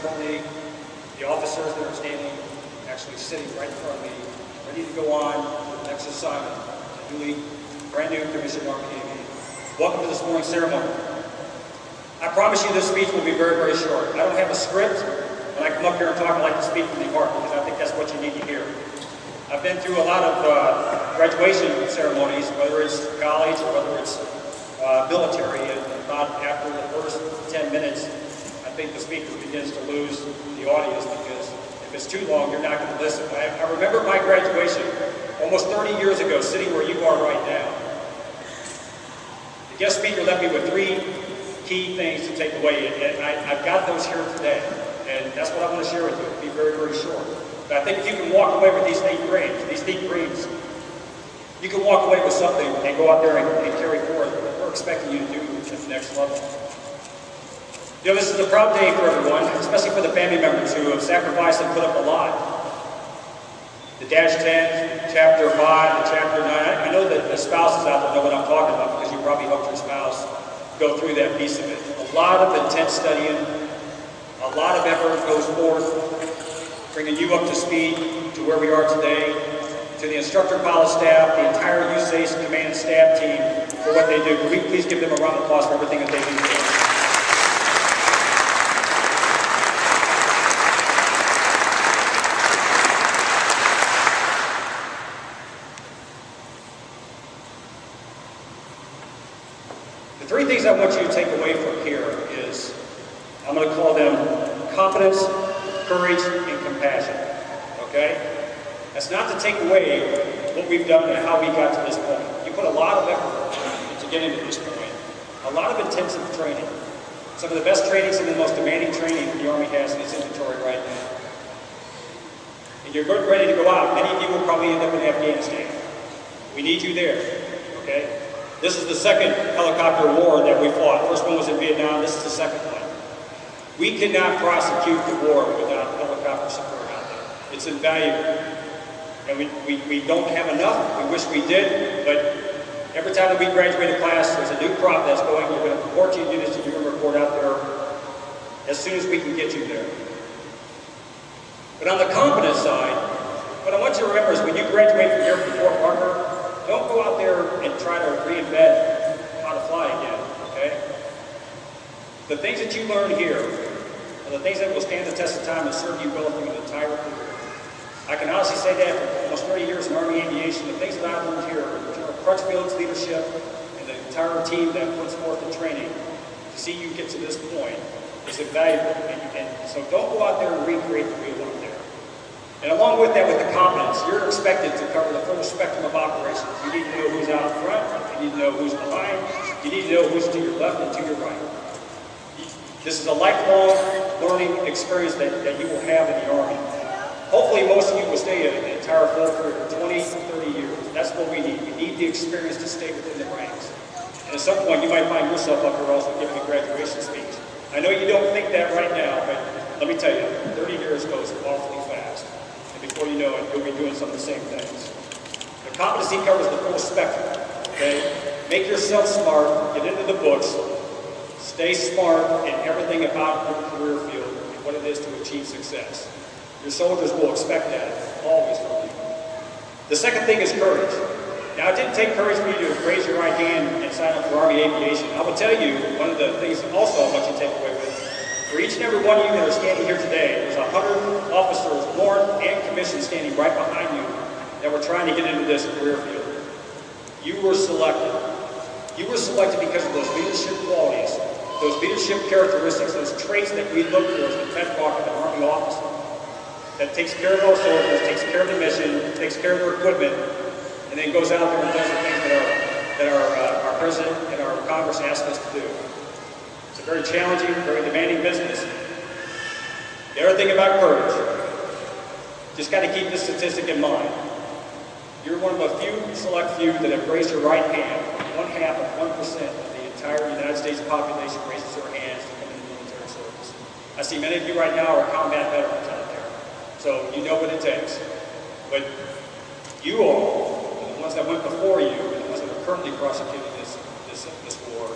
currently the officers that are standing, actually sitting right in front of me, ready to go on to the next assignment, brand new commissioned Army aviator. Welcome to this morning's ceremony. I promise you this speech will be very, very short. I don't have a script. When I come up here and talk, I like to speak from the heart because I think that's what you need to hear. I've been through a lot of graduation ceremonies, whether it's college or whether it's military, and about after the first 10 minutes, I think the speaker begins to lose the audience because if it's too long, you're not going to listen. I remember my graduation almost 30 years ago, sitting where you are right now. The guest speaker left me with 3 key things to take away, and I've got those here today. And that's what I want to share with you. It'll be very, very short. But I think if you can walk away with these deep dreams, you can walk away with something and go out there and carry forward what we're expecting you to do to the next level. You know, this is a proud day for everyone, especially for the family members who have sacrificed and put up a lot. The Dash 10, Chapter 5, and Chapter 9. I know that the spouses out there know what I'm talking about because you probably helped your spouse go through that piece of it. A lot of intense studying. A lot of effort goes forth, bringing you up to speed to where we are today, to the instructor pilot staff, the entire USACE command and staff team for what they do. Can we please give them a round of applause for everything that they do for us? The 3 things I want you to take away from here is, I'm going to call them confidence, courage, and compassion, okay? That's not to take away what we've done and how we got to this point. You put a lot of effort into getting to this point, a lot of intensive training. Some of the best trainings and the most demanding training the Army has in its inventory right now. And you're ready to go out. Many of you will probably end up in Afghanistan. We need you there, okay? This is the second helicopter war that we fought. First one was in Vietnam, this is the second one. We cannot prosecute the war without helicopter support out there. It's invaluable. And we don't have enough. We wish we did, but every time that we graduate a class, there's a new crop that's going. We're going to report you units, and you're going to report out there as soon as we can get you there. But on the confidence side, what I want you to remember is when you graduate from here from Fort Parker, don't go out there and try to reinvent how to fly again, okay? The things that you learn here are the things that will stand the test of time and serve you well through the entire career. I can honestly say that for almost 30 years in Army Aviation, the things that I've learned here, Crutchfield's leadership and the entire team that puts forth the training to see you get to this point is invaluable. And so don't go out there and recreate the wheel up there. And along with that, with the confidence, you're expected to cover the full spectrum of operations. You need to know who's out in front, you need to know who's behind, you need to know who's to your left and to your right. This is a lifelong learning experience that you will have in the Army. Hopefully most of you will stay an entire full career, 20 to 30 years. That's what we need. We need the experience to stay within the ranks. And at some point you might find yourself up here also giving a graduation speech. I know you don't think that right now, but let me tell you, 30 years goes awfully fast. And before you know it, you'll be doing some of the same things. The competency covers the full spectrum, okay? Make yourself smart, get into the books, stay smart in everything about your career field and what it is to achieve success. Your soldiers will expect that always from you. The second thing is courage. Now, it didn't take courage for you to raise your right hand and sign up for Army Aviation. I will tell you, one of the things also I want you to take away with, for each and every one of you that are standing here today, there's 100 officers, warrant and commissioned, standing right behind you that were trying to get into this career field. You were selected. You were selected because of those leadership qualities, those leadership characteristics, those traits that we look for as the bedrock of an Army officer. That takes care of our soldiers, takes care of the mission, takes care of their equipment, and then goes out there and does the things that our President and our Congress ask us to do. It's a very challenging, very demanding business. The other thing about courage, just got to keep this statistic in mind. You're one of a few, select few, that have raised your right hand. 1/2 of 1% of the entire United States population raises their hands to come into military service. I see many of you right now are combat veterans out there. So you know what it takes. But you all, and the ones that went before you, and the ones that are currently prosecuting this war,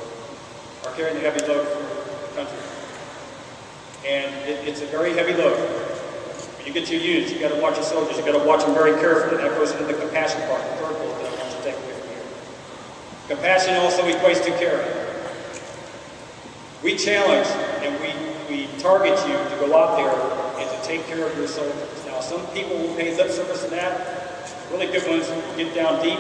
are carrying the heavy load for the country. And it's a very heavy load. When you get to your units, you've got to watch your soldiers. You've got to watch them very carefully. That goes into the compassion part, the third bullet that I want you to take away from here. Compassion also equates to caring. We challenge and we target you to go out there and to take care of your soldiers. Now, some people will pay lip service to that. Really good ones will get down deep,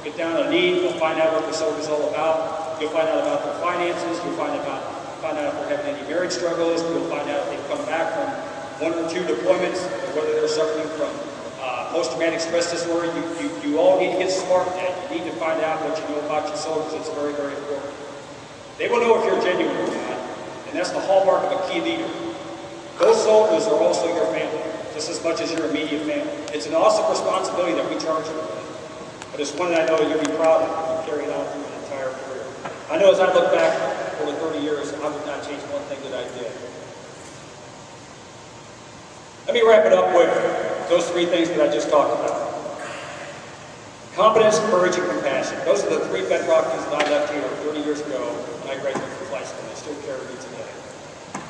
get down on a knee, they'll find out what the soldier's all about. You'll find out about their finances. You'll find out if they're having any marriage struggles. You'll find out if they've come back from 1 or 2 deployments, or whether they're suffering from post-traumatic stress disorder. You all need to get smart at that. You need to find out what you know about your soldiers. It's very, very important. They will know if you're genuine or not, and that's the hallmark of a key leader. Those soldiers are also your family, just as much as your immediate family. It's an awesome responsibility that we charge you with, but it's one that I know you'll be proud of and carry it out through your entire career. I know as I look back over 30 years, I would not change one thing that I did. Let me wrap it up with those 3 things that I just talked about. Competence, courage, and compassion. Those are the 3 bedrock things that I left here 30 years ago when I graduated from flight school. They still carry me today.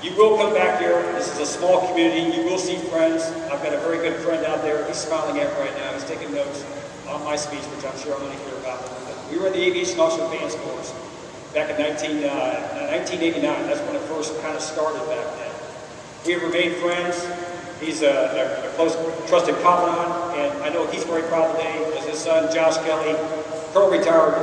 You will come back here. This is a small community. You will see friends. I've got a very good friend out there. He's smiling at me right now. He's taking notes on my speech, which I'm sure I'm going to hear about. We were in the Aviation Officer Advanced Course back in 1989. That's when it first kind of started back then. We have remained friends. He's a close, trusted confidant, and I know he's very proud today as his son, Josh Kelly, Colonel retired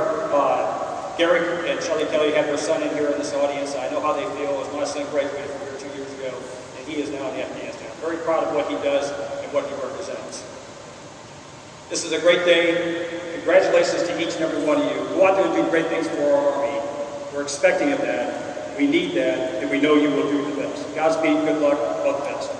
Gary and Shelley Kelly have their son in here in this audience. I know how they feel as my son graduated from here 2 years ago, and he is now in Afghanistan. Very proud of what he does and what he represents. This is a great day. Congratulations to each and every one of you. Go out there and do great things for our Army. We're expecting of that. We need that, and we know you will do the best. Godspeed, good luck, all the best.